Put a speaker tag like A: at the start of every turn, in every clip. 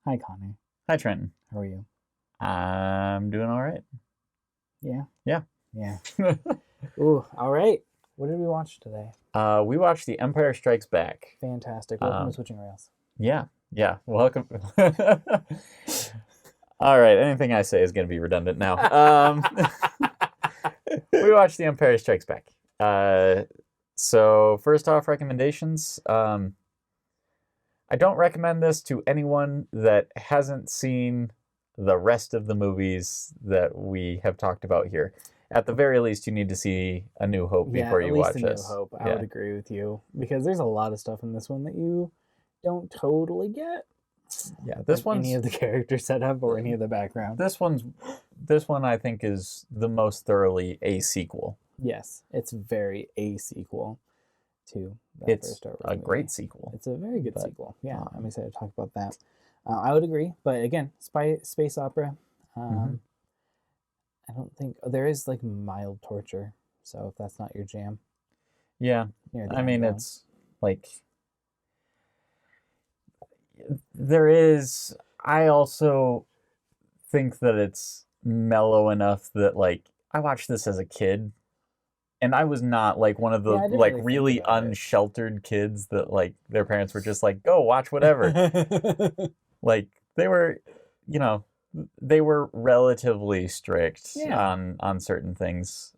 A: Hi, Connor.
B: Hi, Trenton.
A: How are you?
B: I'm doing all right.
A: Yeah.
B: Yeah.
A: Yeah. Ooh, all right. What did we watch today?
B: We watched The Empire Strikes Back.
A: Fantastic. Welcome to
B: Um,
A: Switching Rails.
B: yeah, yeah. Welcome. All right. Anything I say is going to be redundant now. We watched The Empire Strikes Back. So first off, recommendations. I don't recommend this to anyone that hasn't seen the rest of the movies that we have talked about here. At the very least, you need to see A New Hope
A: Yeah,
B: before
A: at
B: you
A: least
B: watch
A: A New
B: this.
A: Hope. I
B: Yeah.
A: would agree with you because there's a lot of stuff in this one that you don't totally get.
B: Yeah, this
A: Like any
B: one's
A: of the character setup or any of the background.
B: this one I think is the most thoroughly a sequel.
A: Yes, it's very a sequel to that
B: It's
A: first Star Wars
B: a
A: movie.
B: great sequel.
A: It's a very good
B: But,
A: sequel. Yeah, I'm excited to talk about that. I would agree, but again, space opera. I don't think there is like mild torture. So if that's not your jam,
B: Yeah,
A: near the
B: I
A: end,
B: mean
A: though.
B: it's like there is. I also think that it's mellow enough that like I watched this as a kid, and I was not like one of the
A: Yeah, I didn't
B: like
A: really think
B: really
A: about it.
B: unsheltered kids that like their parents were just like, go watch whatever. Like they were, you know, they were relatively strict
A: Yeah.
B: on certain things.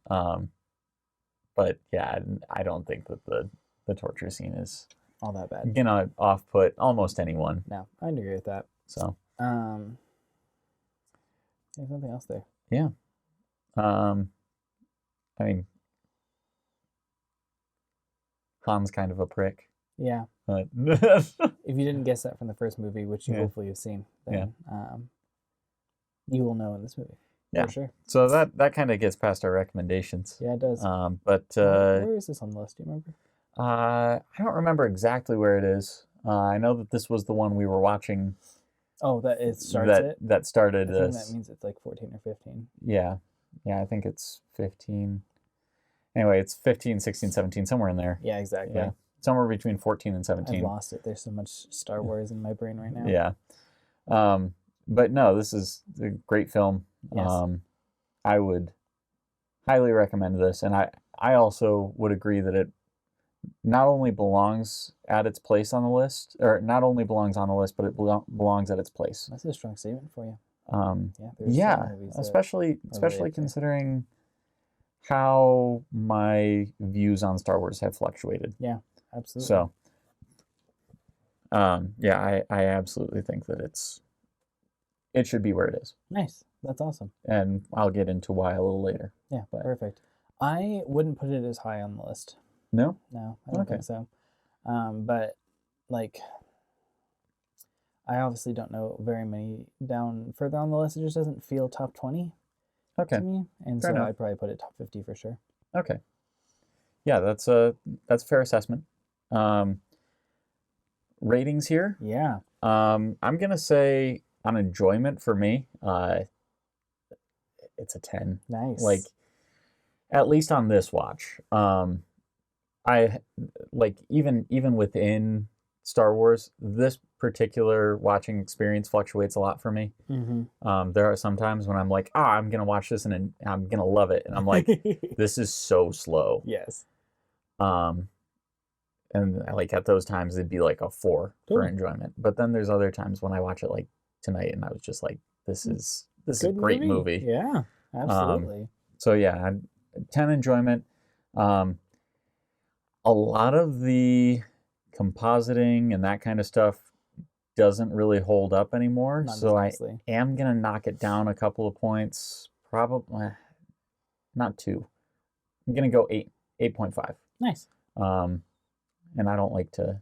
B: But yeah, I don't think that the torture scene is
A: All that bad.
B: gonna off put almost anyone.
A: No, I agree with that.
B: So
A: There's something else there.
B: yeah. I mean, Han's kind of a prick.
A: Yeah.
B: But
A: If you didn't guess that from the first movie, which you
B: Yeah.
A: hopefully have seen, then you will know in this movie.
B: Yeah.
A: For sure.
B: So that kind of gets past our recommendations.
A: Yeah, it does.
B: But
A: Where is this on the list? Do you remember?
B: I don't remember exactly where it is. I know that this was the one we were watching
A: Oh, that it starts it?
B: that started
A: I think
B: this.
A: that means it's like 14 or 15.
B: Yeah. Yeah, I think it's 15. Anyway, it's 15, 16, 17, somewhere in there.
A: Yeah, exactly.
B: Yeah. Somewhere between 14 and
A: I've
B: 17.
A: lost it. There's so much Star Wars in my brain right now.
B: Yeah. But no, this is a great film.
A: Yes.
B: I would highly recommend this, and I also would agree that it not only belongs at its place on the list, or not only belongs on the list, but it belongs at its place.
A: That's a strong statement for you.
B: Yeah,
A: some movies that
B: especially
A: are really up there.
B: considering how my views on Star Wars have fluctuated.
A: Yeah, absolutely.
B: So, yeah, I absolutely think that it should be where it is,
A: Nice. That's awesome.
B: and I'll get into why a little later.
A: Yeah,
B: But-
A: perfect. I wouldn't put it as high on the list.
B: No?
A: No, I don't
B: Okay.
A: think so. But like, I obviously don't know very many down further on the list. It just doesn't feel top 20
B: Okay.
A: to me, and
B: Fair
A: so
B: enough.
A: I'd probably put it top 50 for sure.
B: Okay. Yeah, that's a fair assessment. Ratings here.
A: Yeah.
B: I'm gonna say on enjoyment for me, it's a 10.
A: Nice.
B: Like, at least on this watch. I like even within Star Wars, this particular watching experience fluctuates a lot for me. There are some times when I'm like, I'm gonna watch this and I'm gonna love it, and I'm like, this is so slow.
A: Yes.
B: And like at those times it'd be like a 4 for
A: Totally.
B: enjoyment. But then there's other times when I watch it like tonight and I was just like, this is a great movie.
A: Yeah, absolutely.
B: So yeah, 10 enjoyment. A lot of the compositing and that kind of stuff doesn't really hold up anymore.
A: Not
B: So
A: as nicely.
B: I am gonna knock it down a couple of points. Probably not 2. I'm gonna go 8.5.
A: Nice.
B: And I don't like to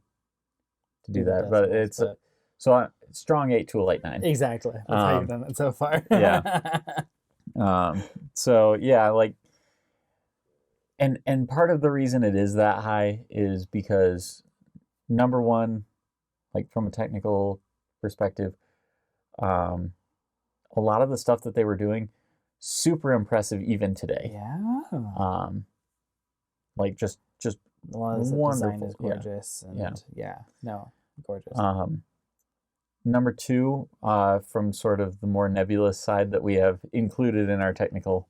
B: do
A: the
B: that, but
A: decimals,
B: it's so strong 8 to a light 9.
A: Exactly. That's how you've done that so far.
B: Yeah. So yeah, like, and part of the reason it is that high is because number one, like from a technical perspective, a lot of the stuff that they were doing, super impressive even today.
A: Yeah.
B: Like just
A: A lot of the design is
B: wonderful. Yeah.
A: gorgeous. And
B: Yeah.
A: yeah. No, gorgeous.
B: Number two, from sort of the more nebulous side that we have included in our technical,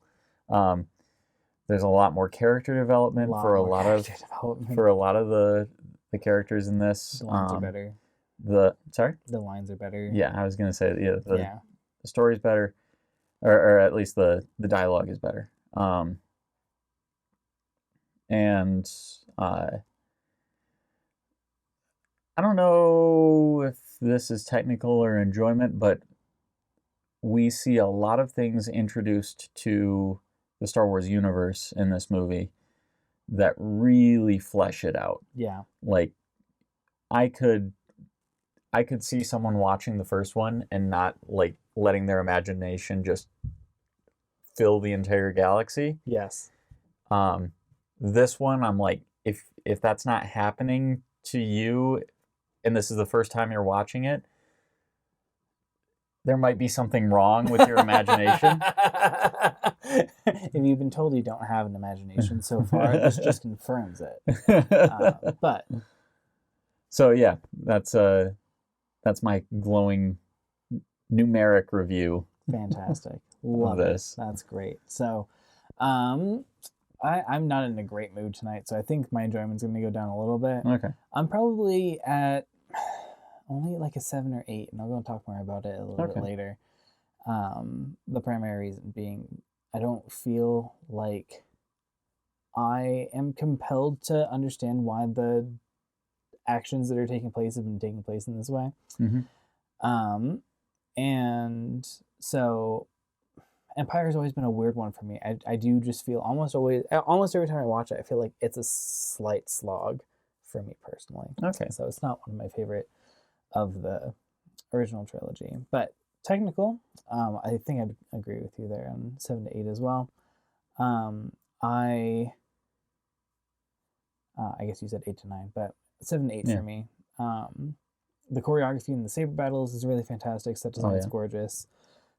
B: there's a lot more character development for a lot of the characters in this.
A: The lines are better.
B: Sorry?
A: The lines are better.
B: Yeah, I was gonna say the story's better, or at least the dialogue is better. And I don't know if this is technical or enjoyment, but we see a lot of things introduced to the Star Wars universe in this movie that really flesh it out.
A: Yeah.
B: Like, I could see someone watching the first one and not like letting their imagination just fill the entire galaxy.
A: Yes.
B: This one, I'm like, if that's not happening to you, and this is the first time you're watching it, there might be something wrong with your imagination.
A: If you've been told you don't have an imagination so far, this just confirms it. But
B: so yeah, that's my glowing numeric review.
A: Fantastic. Love this. That's great. So, I'm not in a great mood tonight, so I think my enjoyment's going to go down a little bit.
B: Okay.
A: I'm probably at only like a 7 or 8, and I'll go and talk more about it a little bit later. The primary reason being I don't feel like I am compelled to understand why the actions that are taking place have been taking place in this way.
B: Mm-hmm.
A: And so Empire has always been a weird one for me. I do just feel almost every time I watch it, I feel like it's a slight slog for me personally.
B: Okay.
A: So it's not one of my favorite of the original trilogy. But technical, I think I'd agree with you there on 7 to 8 as well. I guess you said 8 to 9, but 7 to 8 for me. The choreography in the saber battles is really fantastic. Set design's gorgeous.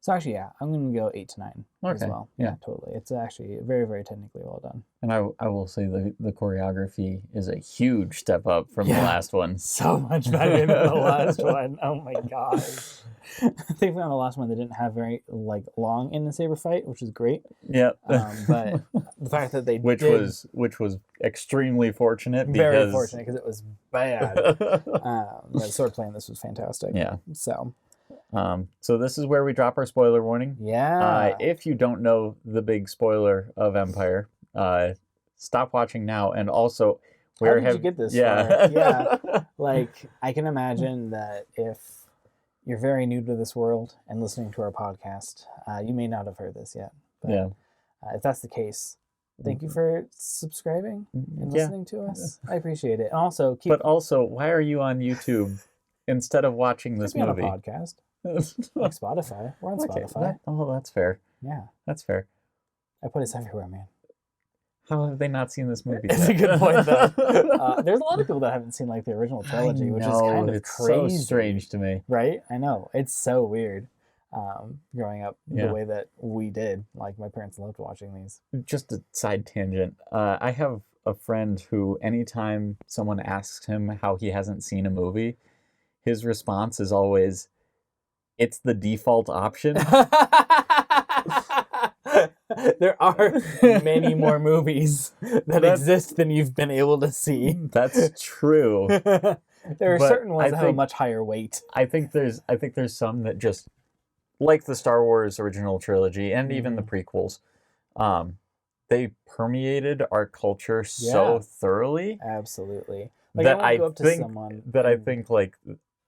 A: So actually, yeah, I'm going to go 8 to 9 as well. Yeah, totally. It's actually very, very technically well done.
B: And I will say the choreography is a huge step up from the last one.
A: So much better than the last one. Oh my gosh. Thankfully on the last one they didn't have very long in the saber fight, which is great.
B: Yeah.
A: But the fact that they
B: which was extremely fortunate.
A: Very fortunate because it was bad. The sword play in this was fantastic.
B: Yeah.
A: So
B: this is where we drop our spoiler warning.
A: Yeah.
B: If you don't know the big spoiler of Empire, stop watching now. And also,
A: where did you get this?
B: Yeah.
A: Yeah. Like, I can imagine that if you're very new to this world and listening to our podcast, you may not have heard this yet. But, if that's the case, thank you for subscribing and listening to us. I appreciate it. And also,
B: why are you on YouTube instead of watching this movie?
A: On a podcast. Like Spotify. We're on Spotify.
B: That's fair.
A: Yeah.
B: That's fair.
A: I put us everywhere, man.
B: How have they not seen this movie?
A: It's a good point, though. There's a lot of people that haven't seen the original trilogy, which is kind of crazy.
B: So strange to me.
A: Right? I know. It's so weird. Growing up the way that we did. Like, my parents loved watching these.
B: Just a side tangent. I have a friend who, anytime someone asks him how he hasn't seen a movie, his response is always, "It's the default option."
A: There are many more movies that exist than you've been able to see.
B: That's true.
A: There are certain ones that have a much higher weight.
B: I think there's some that just, like the Star Wars original trilogy and even the prequels, they permeated our culture so thoroughly.
A: Absolutely.
B: I think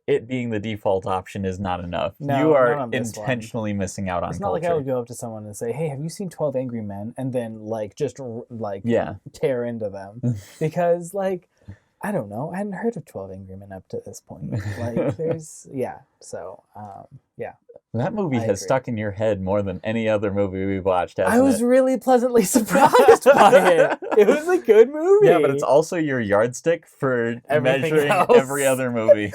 B: it being the default option is not enough.
A: No,
B: you are intentionally missing out on
A: culture. It's not
B: culture.
A: like I would go up to someone and say, "Hey, have you seen 12 Angry Men?" and then tear into them. Because I don't know. I hadn't heard of 12 Angry Men up to this point.
B: That movie has stuck in your head more than any other movie we've watched, hasn't
A: I was really pleasantly surprised by it. It was a good movie.
B: Yeah, but it's also your yardstick for measuring every other movie.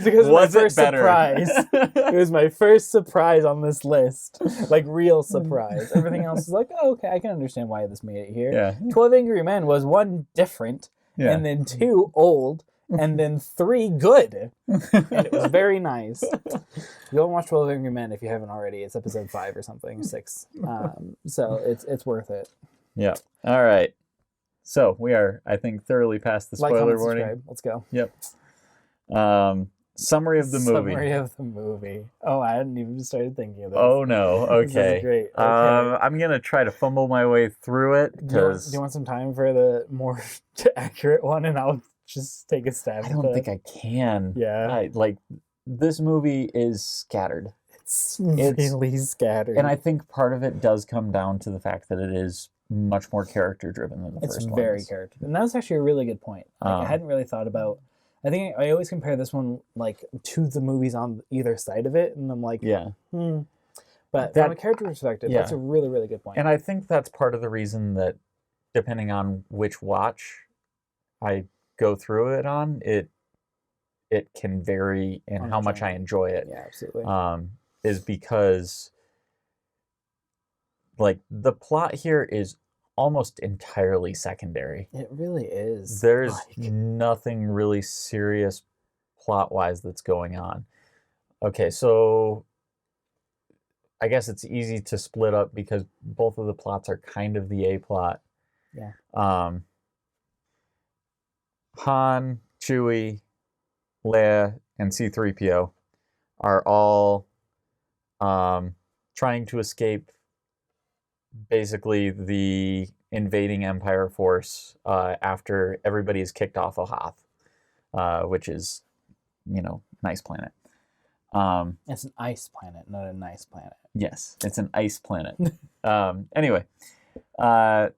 A: Because was my first surprise. It was my first surprise on this list. Real surprise. Everything else is okay, I can understand why this made it here.
B: Yeah.
A: 12 Angry Men was 1, different, and then 2, old, and then 3 good. And it was very nice. Go and watch 12 Angry Men if you haven't already. It's episode 5 or something, 6. So it's worth it.
B: Yeah. All right. So we are, I think, thoroughly past the spoiler warning.
A: Subscribe. Let's go.
B: Yep. Summary of the movie.
A: Summary of the movie. Oh, I hadn't even started thinking of this.
B: Oh no. Okay.
A: This is great. Okay.
B: I'm gonna try to fumble my way through it because
A: do you want some time for the more accurate one, and I'll just take a stab.
B: I don't think I can.
A: Yeah.
B: This movie is scattered.
A: It's really scattered,
B: and I think part of it does come down to the fact that it is much more character driven than the first one.
A: It's very character, and that's actually a really good point. I hadn't really thought about. I think I always compare this one to the movies on either side of it, and I'm like,
B: yeah.
A: But from a character perspective, that's a really, really good point.
B: And I think that's part of the reason that, depending on which watch I go through it on, it can vary in how much I enjoy it.
A: Yeah, absolutely.
B: Is because the plot here is almost entirely secondary.
A: It really is.
B: There's nothing really serious plot-wise that's going on. Okay, so I guess it's easy to split up because both of the plots are kind of the A plot.
A: Yeah.
B: Han, Chewie, Leia, and C-3PO are all trying to escape basically the invading Empire force after everybody is kicked off of Hoth, which is, nice planet.
A: It's an ice planet, not a nice planet.
B: Yes, it's an ice planet. Anyway, the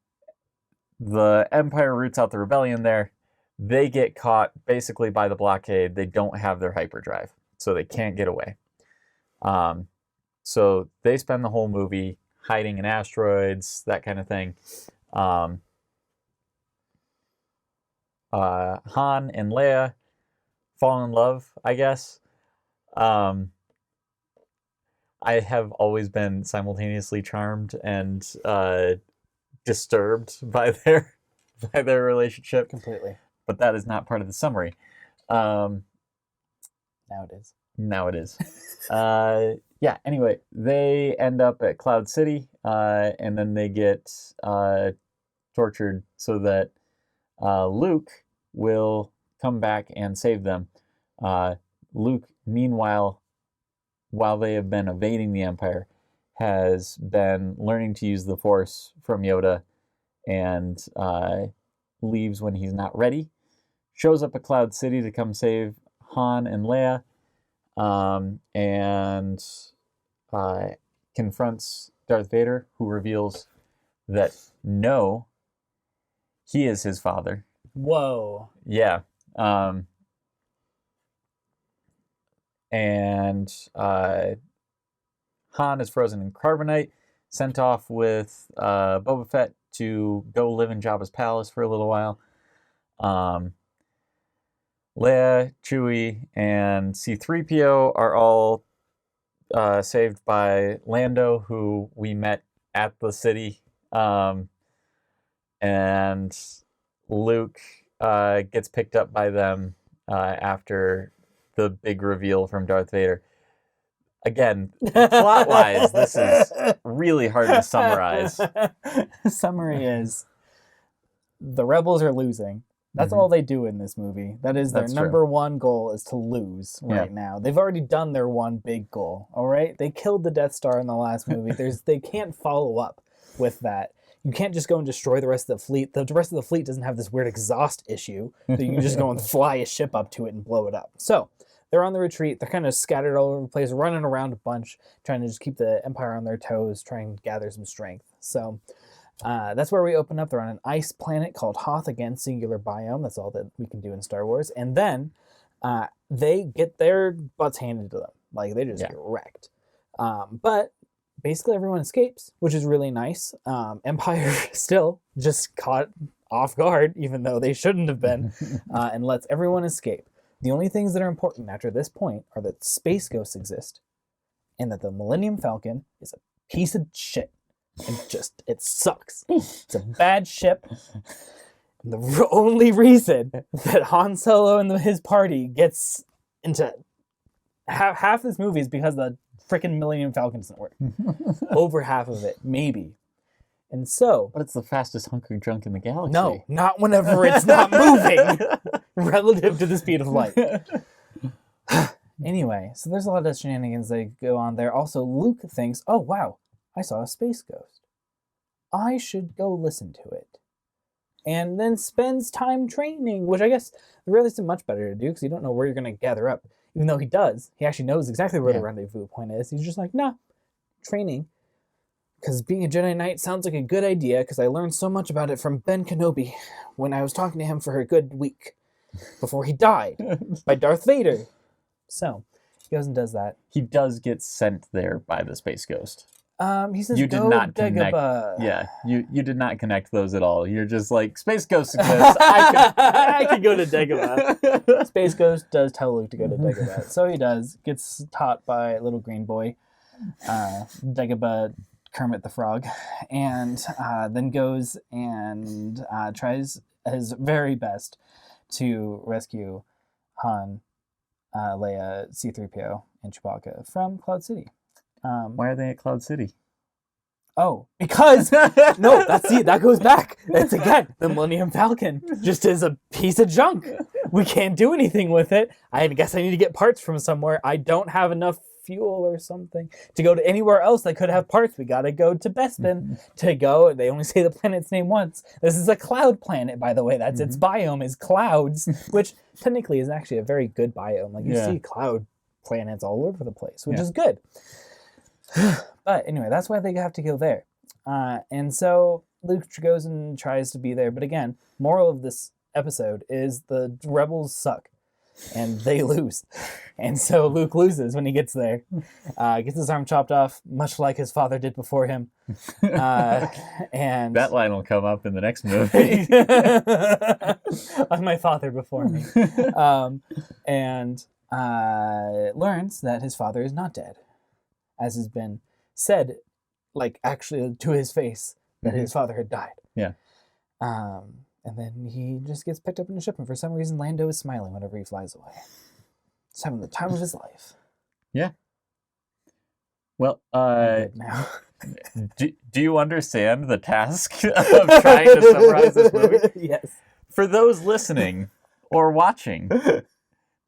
B: Empire roots out the rebellion there. They get caught basically by the blockade. They don't have their hyperdrive, so they can't get away. So they spend the whole movie hiding in asteroids, that kind of thing. Han and Leia fall in love, I guess. I have always been simultaneously charmed and disturbed by their relationship.
A: Completely.
B: But that is not part of the summary.
A: Now it is.
B: Now it is. Yeah, anyway, they end up at Cloud City, and then they get tortured so that Luke will come back and save them. Luke, meanwhile, while they have been evading the Empire, has been learning to use the Force from Yoda and leaves when he's not ready. Shows up at Cloud City to come save Han and Leia. And confronts Darth Vader, who reveals that no, he is his father.
A: Whoa.
B: Yeah. And Han is frozen in carbonite, sent off with Boba Fett to go live in Jabba's palace for a little while. Leia, Chewie, and C-3PO are all saved by Lando, who we met at the city. And Luke gets picked up by them after the big reveal from Darth Vader. Again, plot-wise, this is really hard to summarize.
A: The summary is the rebels are losing. That's all they do in this movie. That is their number one goal, is to lose now. They've already done their one big goal, all right? They killed the Death Star in the last movie. They can't follow up with that. You can't just go and destroy the rest of the fleet. The rest of the fleet doesn't have this weird exhaust issue that you can just go and fly a ship up to it and blow it up. So they're on the retreat. They're kind of scattered all over the place, running around a bunch, trying to just keep the Empire on their toes, trying to gather some strength. So that's where we open up. They're on an ice planet called Hoth, again, singular biome. That's all that we can do in Star Wars. And then they get their butts handed to them. Like, they just get wrecked. But basically everyone escapes, which is really nice. Empire still just caught off guard, even though they shouldn't have been, and lets everyone escape. The only things that are important after this point are that space ghosts exist and that the Millennium Falcon is a piece of shit. And it sucks. It's a bad ship. The only reason that Han Solo and his party gets into half this movie is because the freaking Millennium Falcon doesn't work. Over half of it, maybe. And so...
B: But it's the fastest hungry junk in the galaxy.
A: No, not whenever it's not moving relative to the speed of light. Anyway, so there's a lot of shenanigans that go on there. Also, Luke thinks, oh, wow, I saw a space ghost. I should go listen to it. And then spends time training, which I guess really isn't much better to do because you don't know where you're going to gather up. Even though he does. He actually knows exactly where the rendezvous point is. He's just like, nah, training. Because being a Jedi Knight sounds like a good idea because I learned so much about it from Ben Kenobi when I was talking to him for a good week before he died by Darth Vader. So, he goes and does that.
B: He does get sent there by the space ghost.
A: He says,
B: you did not connect. Yeah, you did not connect those at all. You're just like, Space Ghost exists.
A: I could go to Dagobah. Space Ghost does tell Luke to go to Dagobah. So he does. Gets taught by little green boy, Dagobah Kermit the Frog. And then goes and tries his very best to rescue Han, Leia, C-3PO, and Chewbacca from Cloud City.
B: Why are they at Cloud City?
A: Oh, because no, that goes back. It's again the Millennium Falcon just is a piece of junk. We can't do anything with it. I guess I need to get parts from somewhere. I don't have enough fuel or something to go to anywhere else that could have parts. We gotta go to Bespin to go. They only say the planet's name once. This is a cloud planet, by the way. That's its biome is clouds, which technically is actually a very good biome. Like you see cloud planets all over the place, which is good. But anyway, that's why they have to go there. And so Luke goes and tries to be there. But again, moral of this episode is the rebels suck. And they lose. And so Luke loses when he gets there. Gets his arm chopped off, much like his father did before him. And
B: that line will come up in the next movie.
A: Like my father before me. And learns that his father is not dead. As has been said, like actually to his face, that his father had died.
B: Yeah.
A: And then he just gets picked up in a ship, and for some reason Lando is smiling whenever he flies away. He's having the time of his life.
B: Yeah. Well, do you understand the task of trying to summarize this movie?
A: Yes.
B: For those listening or watching,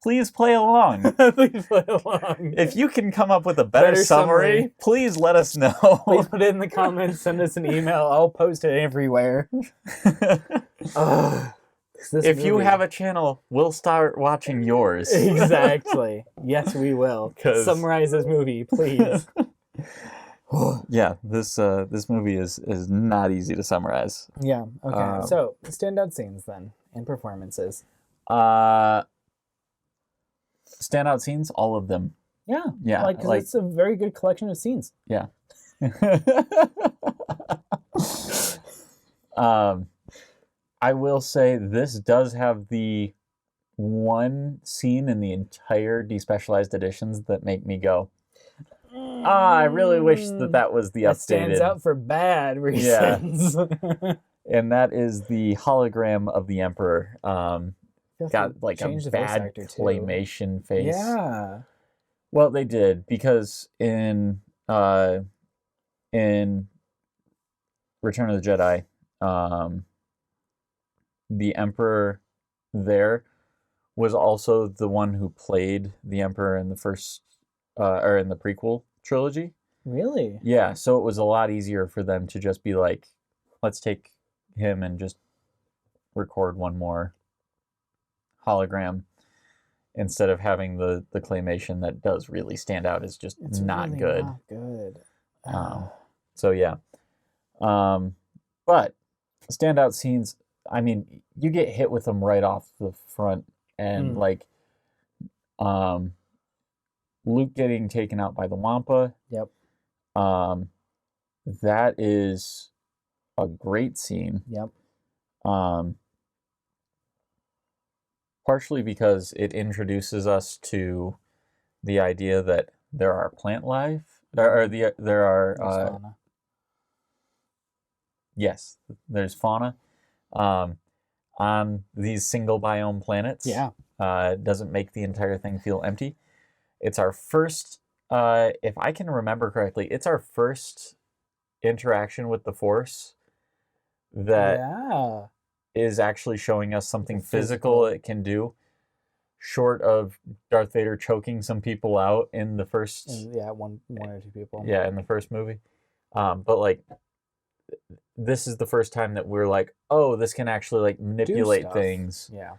B: please play along.
A: Please play along.
B: If you can come up with a better summary, please let us know.
A: Please put it in the comments, send us an email. I'll post it everywhere.
B: If you have a channel, we'll start watching yours.
A: Exactly. Yes, we will. Summarize this movie, please.
B: Yeah, this movie is not easy to summarize.
A: Yeah, okay. So, standout scenes then, and performances.
B: Standout scenes, all of them.
A: Yeah.
B: Yeah.
A: Like it's a very good collection of scenes.
B: Yeah. I will say this does have the one scene in the entire despecialized editions that make me go, I really wish that was the updated.
A: Stands out for bad reasons.
B: Yeah. And that is the hologram of the Emperor. Got like a bad claymation face.
A: Yeah.
B: Well, they did because in Return of the Jedi, the Emperor there was also the one who played the Emperor in the first or in the prequel trilogy.
A: Really?
B: Yeah, so it was a lot easier for them to just be like, let's take him and just record one more hologram instead of having the claymation that does really stand out is just not
A: really
B: good.
A: Not good.
B: So yeah. But standout scenes, I mean, you get hit with them right off the front and like Luke getting taken out by the Wampa.
A: Yep.
B: That is a great scene.
A: Yep.
B: Partially because it introduces us to the idea that there are plant life, there are
A: fauna.
B: Yes, there's fauna. on these single biome planets.
A: Yeah.
B: Doesn't make the entire thing feel empty. It's our first, if I can remember correctly, it's our first interaction with the Force that is actually showing us something physical it can do, short of Darth Vader choking some people out in the first...
A: one or two people.
B: Yeah, in the first movie. But, like, this is the first time that we're like, oh, this can actually, like, manipulate things.
A: Yeah.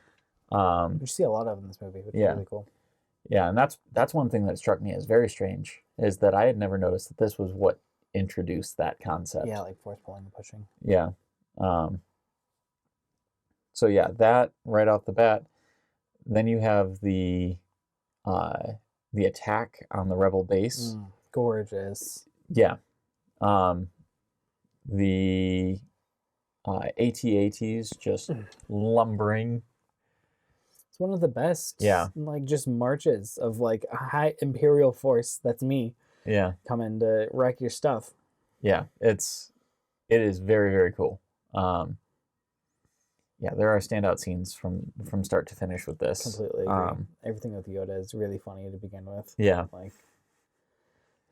B: You
A: see a lot of in this movie, which is really cool.
B: Yeah, and that's one thing that struck me as very strange, is that I had never noticed that this was what introduced that concept.
A: Yeah, like force pulling and pushing.
B: Yeah. So yeah, that right off the bat. Then you have the attack on the rebel base.
A: Gorgeous.
B: Yeah. The AT-ATs just lumbering.
A: It's one of the best,
B: yeah,
A: like, just marches of, like, a high Imperial force, that's me,
B: yeah,
A: coming to wreck your stuff.
B: Yeah, it is very, very cool. Yeah, there are standout scenes from start to finish with this.
A: Completely agree. Everything with Yoda is really funny to begin with.
B: Yeah.
A: Like,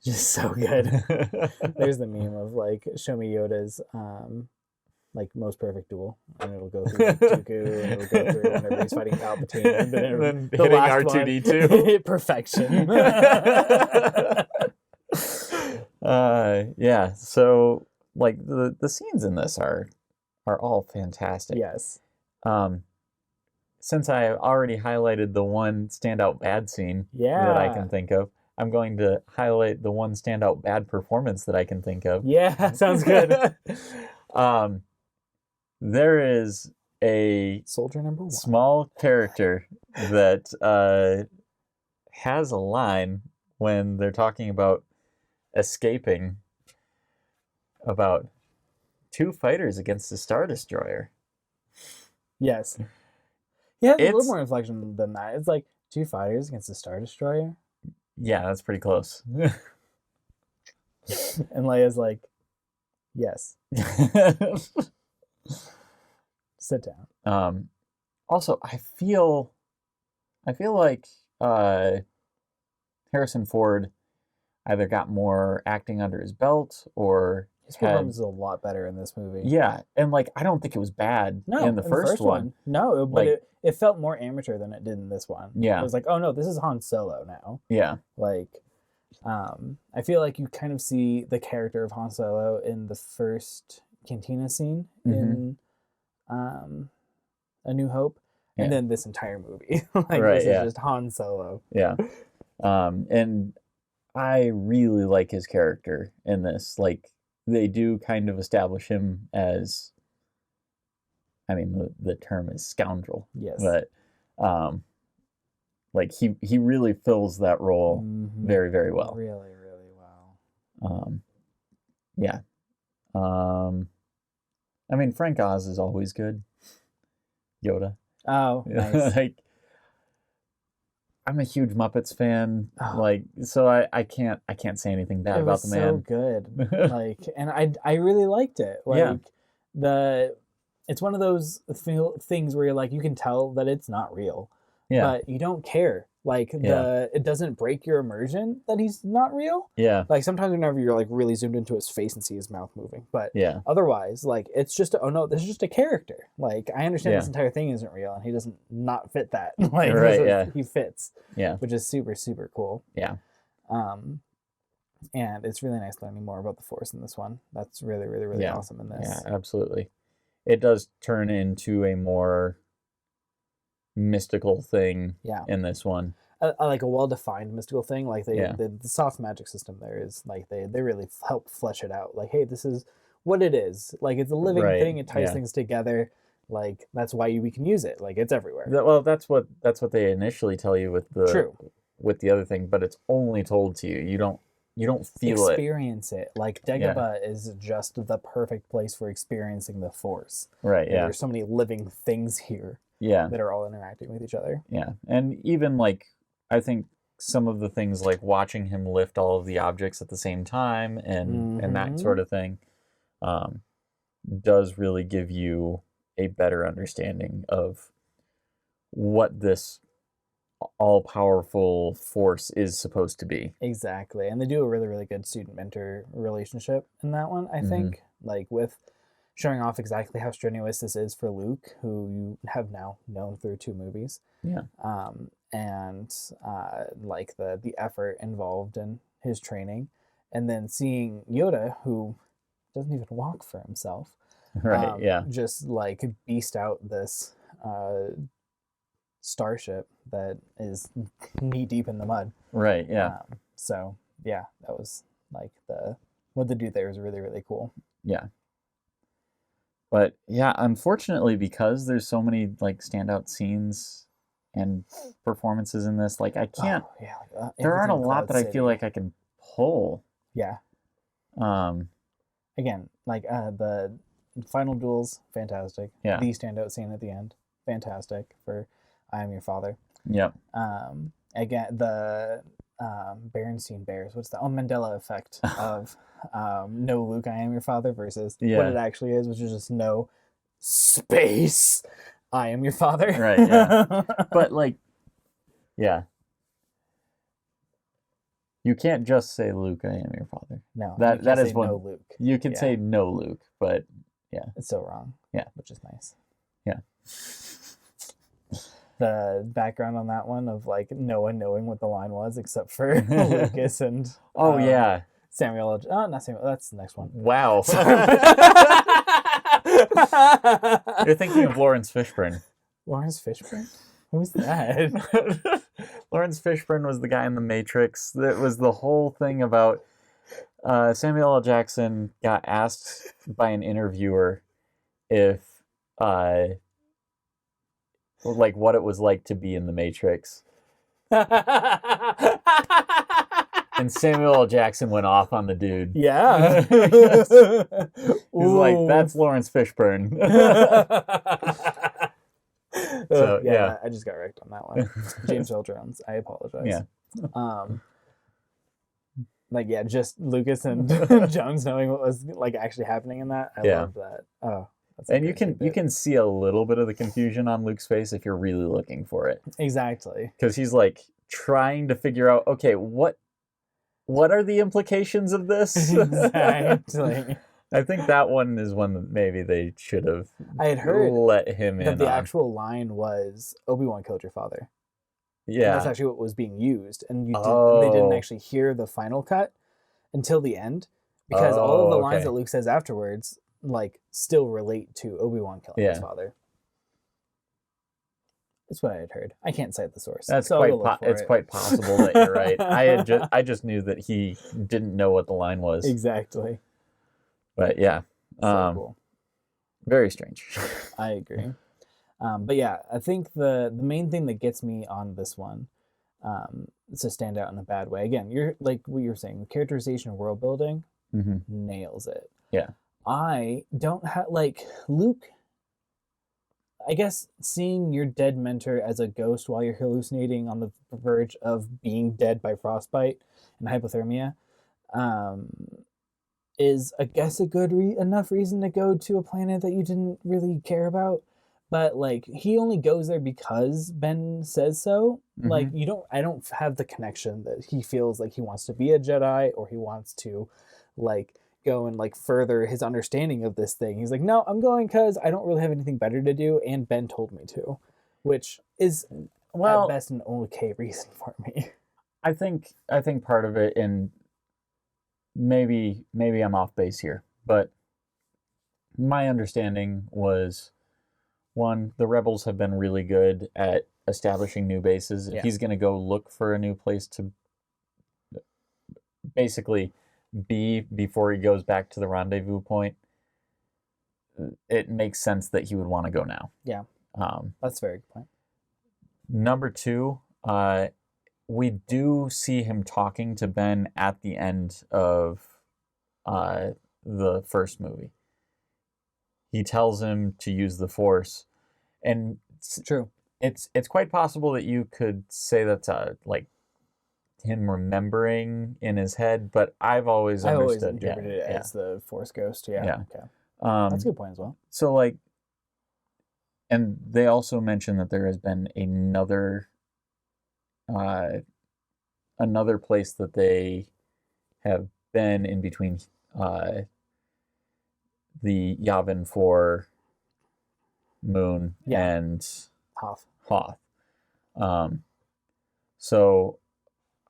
A: just so good. There's the meme of, like, show me Yoda's, like, most perfect duel, and it'll go through Dooku, and it'll go through whenever he's fighting Palpatine, and then the
B: hitting
A: last
B: R2-D2.
A: Perfection.
B: Yeah, so, like, the scenes in this are all fantastic.
A: Yes.
B: Since I already highlighted the one standout bad scene that I can think of, I'm going to highlight the one standout bad performance that I can think of.
A: Yeah, sounds good.
B: There is a
A: soldier number 1
B: small character that has a line when they're talking about escaping, about 2 fighters against a Star Destroyer.
A: Yes. Yeah, it's a little more inflection than that. It's like 2 fighters against a Star Destroyer.
B: Yeah, that's pretty close.
A: And Leia's like, yes. Sit down.
B: Also, I feel like Harrison Ford either got more acting under his belt or
A: his performance is a lot better in this movie.
B: Yeah, and, like, I don't think it was bad in the first one.
A: No, but like, it felt more amateur than it did in this one.
B: Yeah.
A: It was like, oh no, this is Han Solo now.
B: Yeah.
A: Like, I feel like you kind of see the character of Han Solo in the first cantina scene in A New Hope, and then this entire movie. This is just Han Solo.
B: Yeah. And I really like his character in this. Like, they do kind of establish him as, I mean, the term is scoundrel.
A: Yes.
B: But, like, he really fills that role very, very well.
A: Really, really well.
B: Yeah. I mean, Frank Oz is always good. Yoda.
A: Oh, nice.
B: Like, I'm a huge Muppets fan. Like, so I can't say anything bad about the man.
A: It was so good. Like, and I really liked it. Like, it's one of those things where you're like, you can tell that it's not real. Yeah. But you don't care. Like, it doesn't break your immersion that he's not real.
B: Yeah.
A: Like, sometimes whenever you're, like, really zoomed into his face and see his mouth moving. But otherwise, like, it's just, oh no, this is just a character. Like, I understand this entire thing isn't real, and he doesn't not fit that. Like, he fits. Yeah. Which is super, super cool.
B: Yeah.
A: And it's really nice learning more about the Force in this one. That's really, really, really awesome in this.
B: Yeah, absolutely. It does turn into a more mystical thing in this one.
A: Like a well-defined mystical thing. Like the soft magic system there is, like, they really help flesh it out. Like, hey, this is what it is. Like, it's a living thing. It ties things together. Like, that's why we can use it. Like, it's everywhere.
B: Well, that's what they initially tell you with the other thing, but it's only told to you. You don't feel
A: experience it. Like, Dagobah is just the perfect place for experiencing the Force.
B: Right.
A: And there's so many living things here. that are all interacting with each other.
B: Yeah. And even, like, I think some of the things, like watching him lift all of the objects at the same time and that sort of thing, does really give you a better understanding of what this all-powerful force is supposed to be.
A: Exactly. And they do a really, really good student-mentor relationship in that one, I think. Like, with showing off exactly how strenuous this is for Luke, who you have now known through 2 movies.
B: Yeah.
A: And like the effort involved in his training. And then seeing Yoda, who doesn't even walk for himself.
B: Right, yeah.
A: Just, like, beast out this starship that is knee-deep in the mud.
B: Right, yeah.
A: So, yeah, that was, like, what they do there is really, really cool.
B: Yeah. But, yeah, unfortunately, because there's so many, like, standout scenes and performances in this, like, I can't...
A: Oh, yeah,
B: there aren't a lot that I feel like I can pull.
A: Yeah. Again, like, the final duels, fantastic.
B: Yeah.
A: The standout scene at the end, fantastic for I Am Your Father.
B: Yep.
A: Again, the Berenstein Bears, what's the Mandela effect of no Luke, I Am Your Father versus what it actually is, which is just no space, I am your father.
B: Right, yeah. But, like, yeah. You can't just say, Luke, I am your father.
A: No,
B: that is one.
A: No Luke.
B: You can say no Luke, but yeah.
A: It's so wrong.
B: Yeah.
A: Which is nice.
B: Yeah.
A: The background on that one of, like, no one knowing what the line was except for Lucas and Samuel. Oh, not Samuel. That's the next one.
B: Wow. You're thinking of Lawrence Fishburne.
A: Lawrence Fishburne? Who's that?
B: Lawrence Fishburne was the guy in The Matrix. That was the whole thing about Samuel L. Jackson got asked by an interviewer if like what it was like to be in The Matrix. And Samuel L. Jackson went off on the dude.
A: Yeah.
B: He's like, that's Lawrence Fishburne. So, yeah.
A: I just got wrecked on that one. James Earl Jones. I apologize.
B: Yeah.
A: Like, yeah, just Lucas and Jones knowing what was, like, actually happening in that. I love that. Oh.
B: And you can see a little bit of the confusion on Luke's face if you're really looking for it.
A: Exactly.
B: Because he's, like, trying to figure out, okay, what are the implications of this?
A: Exactly.
B: I think that one is one that maybe they should have let him in.
A: That the actual line was, Obi-Wan killed your father.
B: Yeah.
A: And that's actually what was being used. And they didn't actually hear the final cut until the end. Because all of the lines that Luke says afterwards, like, still relate to Obi-Wan killing his father. That's what I had heard. I can't cite the source.
B: That's quite possible that you're right. I just knew that he didn't know what the line was.
A: Exactly.
B: But yeah,
A: so cool.
B: Very strange.
A: I agree. But yeah, I think the main thing that gets me on this one, to stand out in a bad way. Again, you're like what you're saying, the characterization and world building nails it.
B: Yeah.
A: I don't have, like, Luke, I guess seeing your dead mentor as a ghost while you're hallucinating on the verge of being dead by frostbite and hypothermia, is, I guess, a good enough reason to go to a planet that you didn't really care about. But, like, he only goes there because Ben says so. Like, I don't have the connection that he feels like he wants to be a Jedi or he wants to, like, go and, like, further his understanding of this thing. He's like, no, I'm going because I don't really have anything better to do, and Ben told me to, which is, at best, an okay reason for me.
B: I think part of it, and maybe I'm off base here, but my understanding was, one, the Rebels have been really good at establishing new bases. If he's going to go look for a new place to basically be before he goes back to the rendezvous point, it makes sense that he would want to go now.
A: Yeah. That's a very good point.
B: Number two, we do see him talking to Ben at the end of the first movie. He tells him to use the Force, and
A: true.
B: It's quite possible that you could say that's like him remembering in his head, but I've always
A: interpreted it as the Force ghost. Yeah. Okay. That's a good point as well.
B: So, like, And they also mentioned that there has been another place that they have been in between the Yavin 4 moon and Hoth. So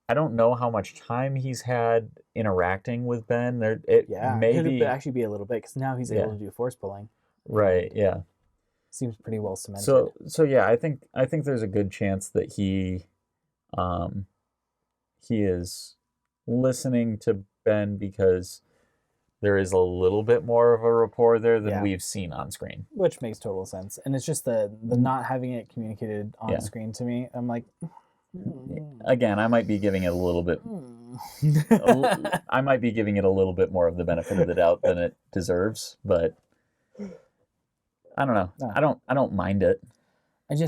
B: I don't know how much time he's had interacting with Ben. It
A: could actually be a little bit, because now he's able to do force pulling.
B: Right. Yeah.
A: Seems pretty well cemented.
B: So yeah, I think there's a good chance that he is listening to Ben because there is a little bit more of a rapport there than we've seen on screen.
A: Which makes total sense. And it's just the not having it communicated on screen to me. I'm like...
B: Again, I might be giving it a little bit... I might be giving it a little bit more of the benefit of the doubt than it deserves, but... I don't know. I don't mind it. It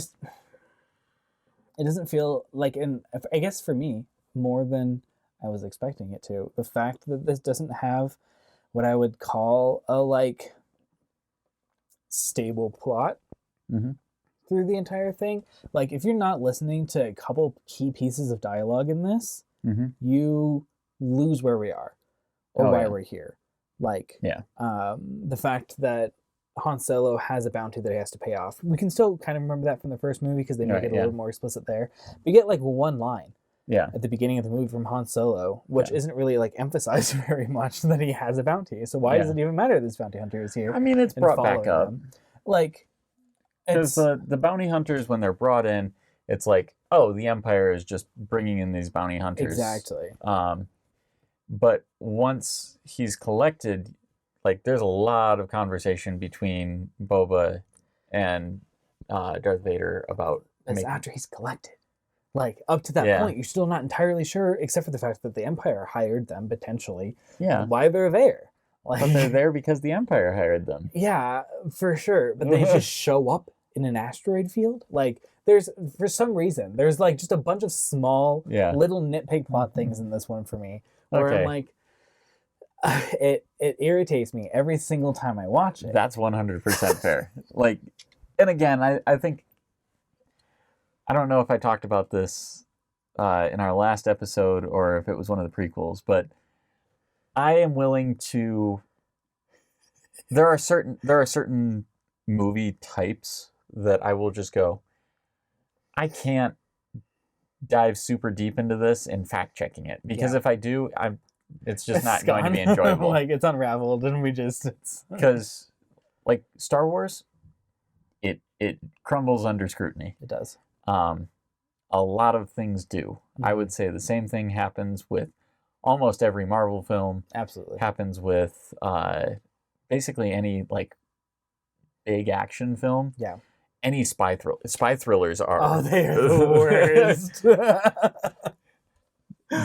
A: doesn't feel like, I guess for me, more than I was expecting it to. The fact that this doesn't have what I would call a stable plot through the entire thing. Like, if you're not listening to a couple key pieces of dialogue in this, you lose where we are or why we're here. The fact that Han Solo has a bounty that he has to pay off. We can still kind of remember that from the first movie because they make it a little more explicit there. We get one line at the beginning of the movie from Han Solo, which isn't really emphasized very much, that he has a bounty. So why does it even matter this bounty hunter is here?
B: I mean, it's brought back up.
A: Because
B: the bounty hunters, when they're brought in, it's like, oh, the Empire is just bringing in these bounty hunters.
A: Exactly.
B: But once he's collected... there's a lot of conversation between Boba and Darth Vader about...
A: It's after he's collected. Up to that point, you're still not entirely sure, except for the fact that the Empire hired them, potentially.
B: Yeah.
A: Why they're there.
B: But they're there because the Empire hired them.
A: Yeah, for sure. But they just show up in an asteroid field? There's, for some reason, there's, just a bunch of small, little nitpick plot things in this one for me. Where I'm it irritates me every single time I watch it.
B: That's 100% fair. And again, I think, I don't know if I talked about this in our last episode or if it was one of the prequels, but I am willing to... There are certain movie types that I will just go, I can't dive super deep into this and fact checking it, because if I do, it's just not going to be enjoyable.
A: It's unraveled, and
B: because Star Wars, it crumbles under scrutiny.
A: It does.
B: A lot of things do. I would say the same thing happens with almost every Marvel film.
A: Absolutely.
B: Happens with basically any big action film.
A: Yeah.
B: Any spy thrillers are...
A: Oh, they are the worst.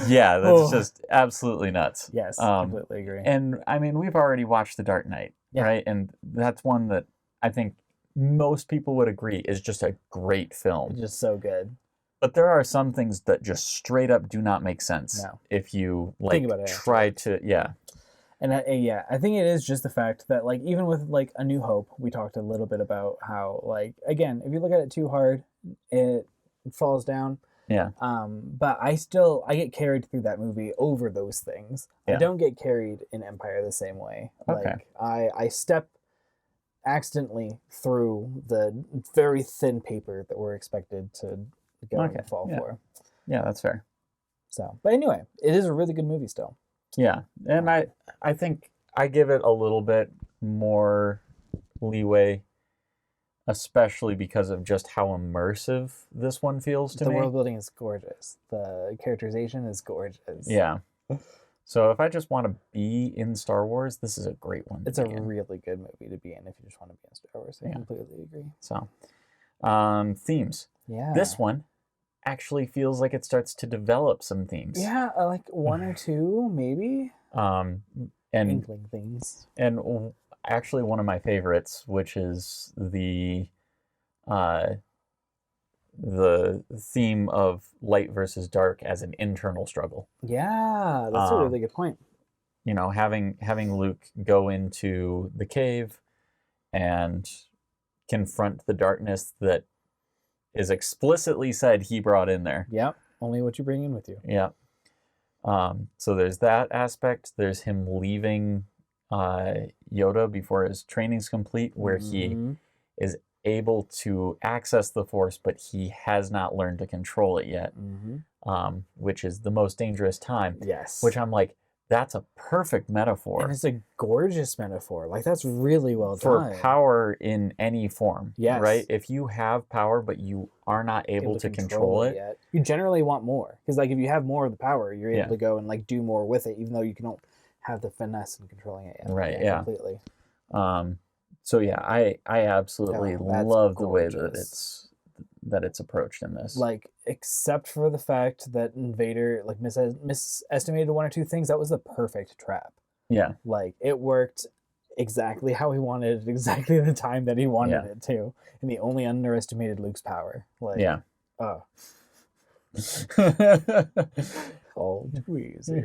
B: Yeah, that's just absolutely nuts.
A: Yes, completely agree.
B: And I mean, we've already watched The Dark Knight, right? And that's one that I think most people would agree is just a great film.
A: It's just so good.
B: But there are some things that just straight up do not make sense if you
A: think about it,
B: try to,
A: And I think it is just the fact that even with A New Hope, we talked a little bit about how again, if you look at it too hard, it falls down.
B: Yeah.
A: But I get carried through that movie over those things. I don't get carried in Empire the same way.
B: Okay.
A: I step accidentally through the very thin paper that we're expected to go and fall for.
B: Yeah, that's fair.
A: So, but anyway, it is a really good movie still.
B: Yeah, and I think I give it a little bit more leeway, especially because of just how immersive this one feels to me.
A: The world building is gorgeous. The characterization is gorgeous.
B: Yeah. So if I just want to be in Star Wars, this is a great one.
A: It's a really good movie to be in if you just want to be in Star Wars. I completely agree.
B: So, themes.
A: Yeah.
B: This one actually feels like it starts to develop some themes.
A: Yeah, one or two, maybe.
B: And
A: inkling things.
B: And actually one of my favorites, which is the theme of light versus dark as an internal struggle.
A: Yeah, that's a really good point.
B: Having Luke go into the cave and confront the darkness that is explicitly said he brought in there.
A: Yep. Only what you bring in with you.
B: Yeah. So there's that aspect. There's him leaving Yoda before his training's complete, where he is able to access the Force, but he has not learned to control it yet, which is the most dangerous time.
A: Yes.
B: Which I'm like, that's a perfect metaphor.
A: And it's a gorgeous metaphor. Like, that's really well done.
B: For power in any form.
A: Yes.
B: Right? If you have power, but you are not able to control it
A: yet, you generally want more. Because, like, if you have more of the power, you're able to go and, like, do more with it, even though you don't have the finesse in controlling it yet.
B: Right, yeah.
A: Completely.
B: So, yeah, I absolutely love the way that it's approached in this.
A: Like, except for the fact that Vader, like, misestimated one or two things, that was the perfect trap.
B: Yeah.
A: Like, it worked exactly how he wanted it, exactly the time that he wanted it to. And he only underestimated Luke's power. Like,
B: yeah.
A: Oh. All too easy.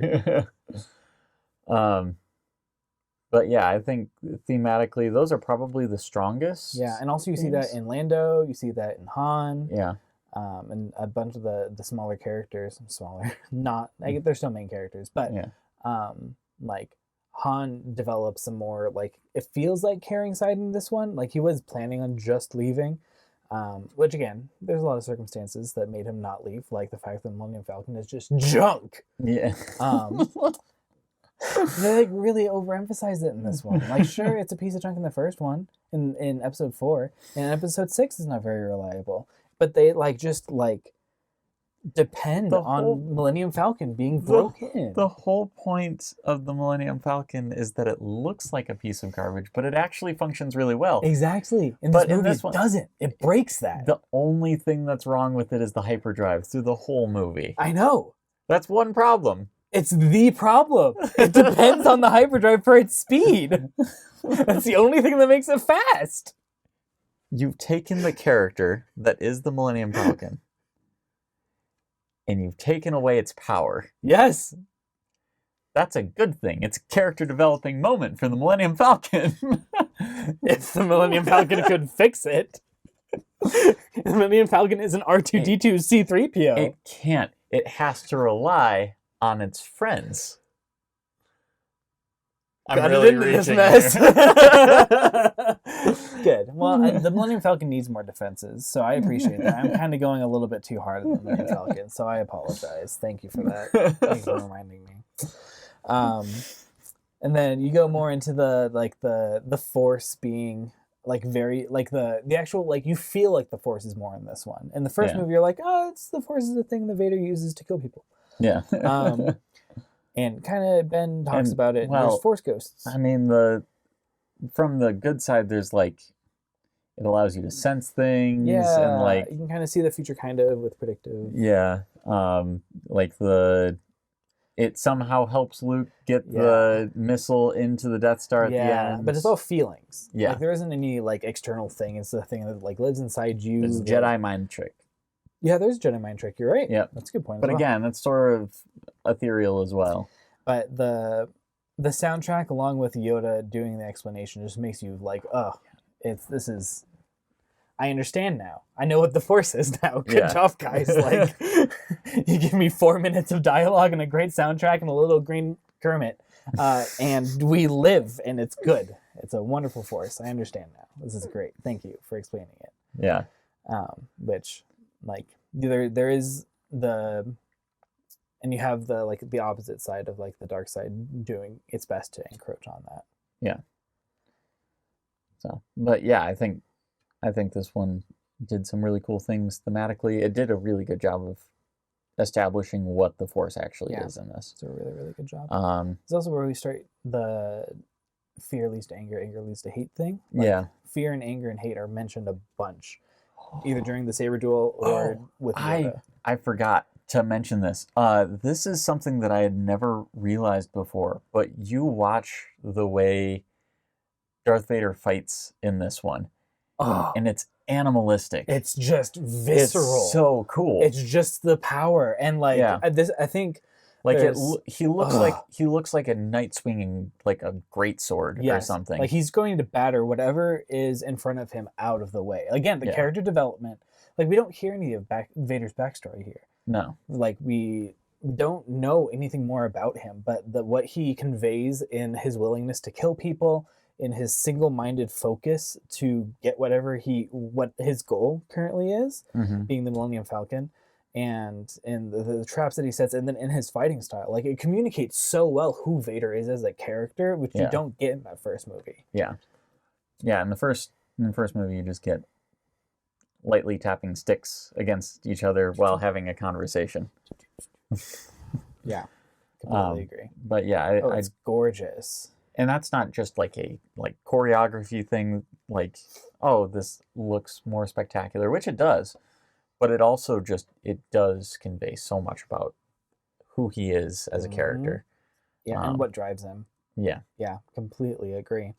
B: But yeah, I think thematically those are probably the strongest.
A: Yeah, and also you see that in Lando, you see that in Han.
B: Yeah.
A: And a bunch of the smaller characters, they're still main characters, but like Han develops some more, like, it feels like caring side in this one. Like, he was planning on just leaving, which again, there's a lot of circumstances that made him not leave, like the fact that Millennium Falcon is just junk.
B: Yeah.
A: They like really overemphasize it in this one. Like, sure, it's a piece of junk in the first one, in episode 4, and episode 6 is not very reliable. But they depend on Millennium Falcon being broken.
B: The whole point of the Millennium Falcon is that it looks like a piece of garbage, but it actually functions really well.
A: Exactly. In this movie, it doesn't. It breaks that.
B: The only thing that's wrong with it is the hyperdrive through the whole movie.
A: I know.
B: That's one problem.
A: It's the problem. It depends on the hyperdrive for its speed. That's the only thing that makes it fast.
B: You've taken the character that is the Millennium Falcon, and you've taken away its power.
A: Yes.
B: That's a good thing. It's a character developing moment for the Millennium Falcon.
A: If the Millennium Falcon could fix it. The Millennium Falcon is an R2-D2 C-3PO.
B: It can't. It has to rely on its friends. I'm really reaching this mess.
A: Good. Well, the Millennium Falcon needs more defenses, so I appreciate that. I'm kind of going a little bit too hard on the Millennium Falcon, so I apologize. Thank you for that. Thank you for reminding me. And then you go more into the Force being like very like the actual, like, you feel like the Force is more in this one. In the first movie, you're like, oh, it's the Force is the thing that Vader uses to kill people.
B: Yeah.
A: And kind of Ben talks about it. There's Force ghosts.
B: I mean, from the good side, there's like, it allows you to sense things.
A: Yeah,
B: and like
A: you can kind of see the future kind of with predictive.
B: Yeah. Like it somehow helps Luke get the missile into the Death Star at the end.
A: But it's all feelings.
B: Yeah.
A: Like, there isn't any like external thing. It's the thing that like lives inside you.
B: It's Jedi mind trick.
A: Yeah, there's a Jedi mind trick. You're right.
B: Yeah,
A: that's a good point.
B: But again, that's sort of ethereal as well.
A: But the soundtrack, along with Yoda doing the explanation, just makes you like, oh, I understand now. I know what the Force is now. Good job, guys. Like, you give me 4 minutes of dialogue and a great soundtrack and a little green Kermit, and we live, and it's good. It's a wonderful Force. I understand now. This is great. Thank you for explaining it.
B: Yeah.
A: Which, like, there is and you have the opposite side of like the dark side doing its best to encroach on that.
B: Yeah. So, but yeah, I think this one did some really cool things thematically. It did a really good job of establishing what the Force actually is in this.
A: It's a really, really good job. It's also where we start the fear leads to anger, anger leads to hate thing. Like, fear and anger and hate are mentioned a bunch, either during the saber duel or with Yoda.
B: I forgot to mention this. This is something that I had never realized before, but you watch the way Darth Vader fights in this one, and it's animalistic.
A: It's just visceral.
B: It's so cool.
A: It's just the power, and like this. I think
B: Like he looks like a knight swinging like a great sword or something.
A: Like he's going to batter whatever is in front of him out of the way. Again, the character development. Like we don't hear any of Vader's backstory here.
B: No.
A: Like we don't know anything more about him, but what he conveys in his willingness to kill people, in his single-minded focus to get what his goal currently is, being the Millennium Falcon, and in the traps that he sets, and then in his fighting style, like it communicates so well who Vader is as a character, which you don't get in that first movie.
B: Yeah, in the first movie, you just get lightly tapping sticks against each other while having a conversation.
A: Yeah, completely agree.
B: But yeah,
A: it's gorgeous.
B: And that's not just like a choreography thing, like, oh, this looks more spectacular, which it does, but it also it does convey so much about who he is as a character.
A: Yeah, and what drives him.
B: Yeah.
A: Yeah, completely agree.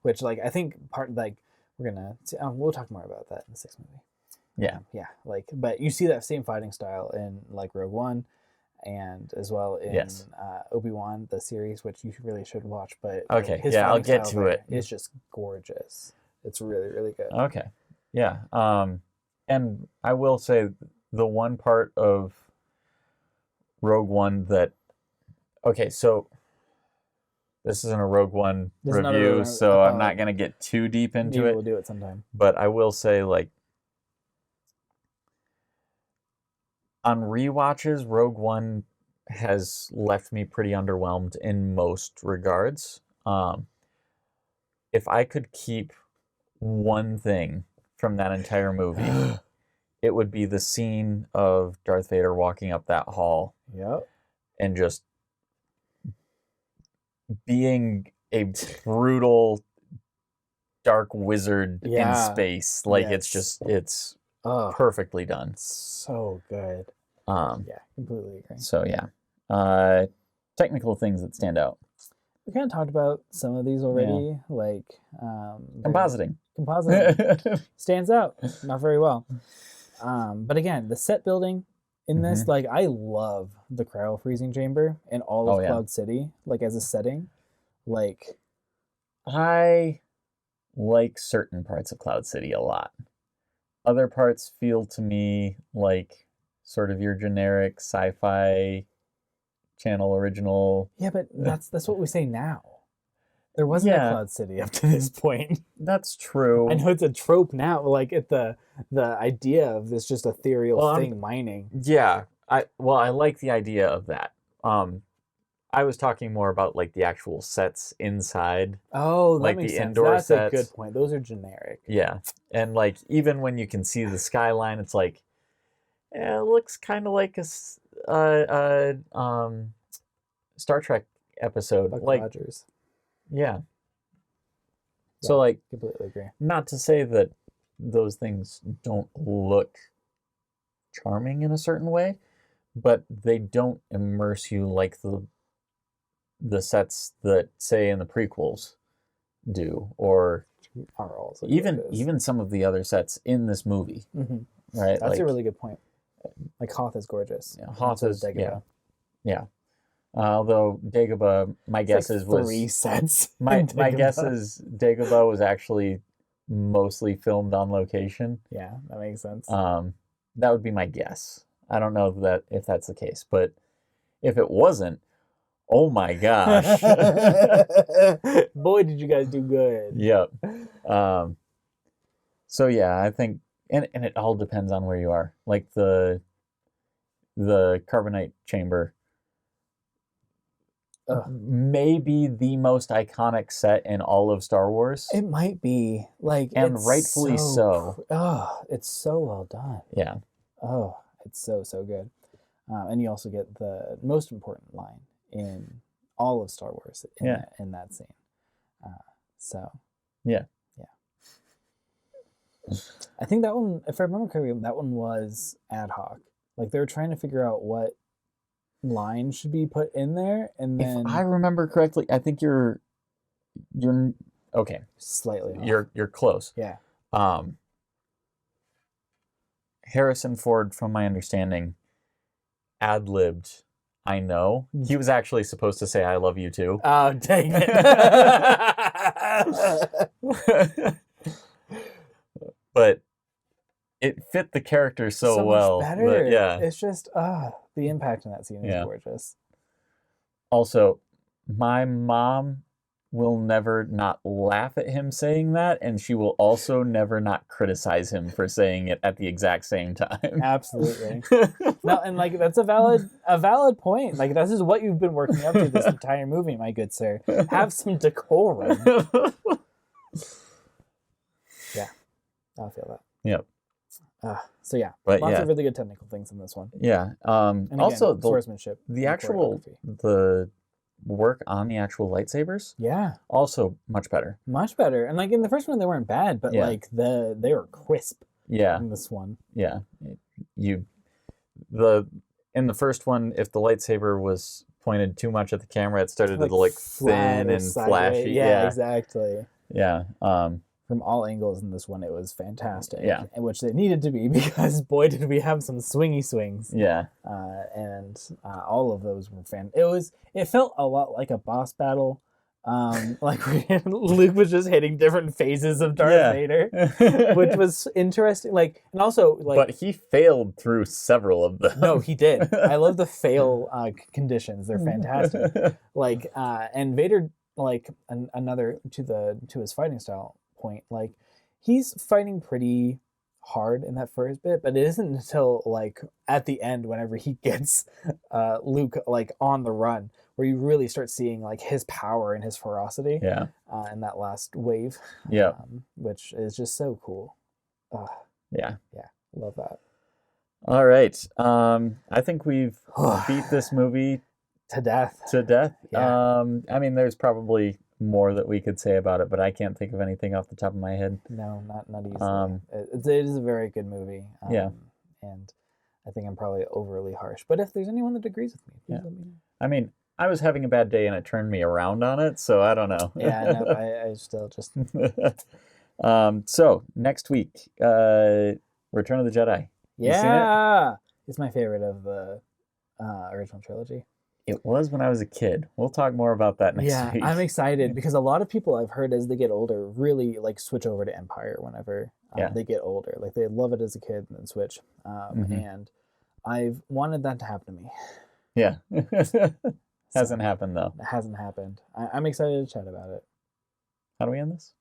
A: Which, like, I think we'll talk more about that in the 6th movie.
B: Yeah.
A: Yeah, like, but you see that same fighting style in, like, Rogue One, and as well in Obi-Wan, the series, which you really should watch. But
B: okay, I'll get to it.
A: It's just gorgeous. It's really, really good.
B: Okay, yeah. And I will say the one part of Rogue One that, okay, so this isn't a Rogue One review, so I'm not going to get too deep into it.
A: We'll do it sometime.
B: But I will say, like, on rewatches, Rogue One has left me pretty underwhelmed in most regards. If I could keep one thing from that entire movie, it would be the scene of Darth Vader walking up that hall.
A: Yep.
B: And just being a brutal dark wizard in space. Like, it's perfectly done.
A: So good.
B: Yeah,
A: completely agree.
B: So yeah, technical things that stand out.
A: We kind of talked about some of these already, like
B: compositing.
A: Compositing stands out not very well. But again, the set building in this, like, I love the cryo freezing chamber in all of Cloud City, like as a setting. Like,
B: I like certain parts of Cloud City a lot. Other parts feel to me like sort of your generic sci-fi channel original.
A: Yeah, but that's what we say now. There wasn't a Cloud City up to this point.
B: That's true.
A: I know it's a trope now, like the idea of this just ethereal thing mining.
B: Yeah, I like the idea of that. I was talking more about like the actual sets inside.
A: Oh, that
B: like
A: makes
B: the
A: sense.
B: indoor
A: That's
B: sets.
A: a good point. Those are generic.
B: Yeah, and like even when you can see the skyline, it's like, it looks kind of like a Star Trek episode.
A: Buck
B: like
A: Rogers.
B: Yeah. So like,
A: completely agree.
B: Not to say that those things don't look charming in a certain way, but they don't immerse you like the sets that, say, in the prequels do, or
A: are also
B: even some of the other sets in this movie. Right?
A: That's a really good point. Like, Hoth is gorgeous.
B: Yeah, Hoth is Dagobah. Yeah. Although Dagobah, my guess is was
A: 3 sets.
B: My guess is Dagobah was actually mostly filmed on location.
A: Yeah, that makes sense.
B: That would be my guess. I don't know if that's the case, but if it wasn't, oh my gosh!
A: Boy, did you guys do good.
B: Yep. So yeah, I think, and it all depends on where you are. Like the carbonite chamber. Maybe the most iconic set in all of Star Wars.
A: It might be, like,
B: and rightfully so.
A: It's so well done.
B: Yeah.
A: Oh, it's so good. And you also get the most important line in all of Star Wars in that scene.
B: Yeah.
A: I think that one, if I remember correctly, that one was ad hoc. Like, they were trying to figure out what line should be put in there, and then,
B: if I remember correctly, I think you're okay.
A: Slightly off.
B: You're close.
A: Yeah.
B: Harrison Ford, from my understanding, ad-libbed I know. He was actually supposed to say, I love you too.
A: Oh, dang it.
B: But it fit the character so well.
A: Much better.
B: Yeah.
A: It's just, the impact in that scene is gorgeous.
B: Also, my mom will never not laugh at him saying that, and she will also never not criticize him for saying it at the exact same time.
A: Absolutely. No, and like that's a valid point. Like this is what you've been working up to this entire movie, my good sir. Have some decorum. Yeah, I feel that.
B: Yep.
A: So yeah,
B: but
A: lots of really good technical things in this one.
B: Yeah.
A: And again,
B: also,
A: swordsmanship.
B: The work on the actual lightsabers.
A: Yeah.
B: Also much better.
A: Much better. And like in the first one, they weren't bad, but like they were crisp.
B: Yeah.
A: In this one.
B: Yeah. In the first one, if the lightsaber was pointed too much at the camera, it started to look thin and flashy.
A: Yeah, exactly.
B: Yeah.
A: From all angles in this one, it was fantastic.
B: Yeah.
A: Which they needed to be because boy did we have some swingy swings.
B: Yeah.
A: And all of those were it felt a lot like a boss battle. Like Luke was just hitting different phases of Darth Vader, which was interesting. Like, and also like,
B: but he failed through several of them.
A: No, he did. I love the fail conditions; they're fantastic. Like, and Vader, like another to his fighting style point, like he's fighting pretty hard in that first bit, but it isn't until like at the end, whenever he gets Luke like on the run, where you really start seeing like his power and his ferocity.
B: Yeah.
A: In that last wave.
B: Yeah.
A: Which is just so cool.
B: Yeah.
A: Yeah. Love that.
B: All right. I think we've beat this movie
A: to death.
B: Yeah. I mean, there's probably more that we could say about it, but I can't think of anything off the top of my head.
A: No, not easily. It is a very good movie.
B: Yeah.
A: And I think I'm probably overly harsh. But if there's anyone that agrees with me, please let me know.
B: I mean, I was having a bad day and it turned me around on it, so I don't know.
A: Yeah, no, I still just...
B: So, next week, Return of the Jedi.
A: Yeah! It's my favorite of the original trilogy.
B: It was when I was a kid. We'll talk more about that next week. Yeah,
A: I'm excited because a lot of people I've heard as they get older really like switch over to Empire whenever they get older. Like they love it as a kid and then switch. And I've wanted that to happen to me.
B: Yeah. Hasn't happened though.
A: It hasn't happened. I'm excited to chat about it.
B: How do we end this?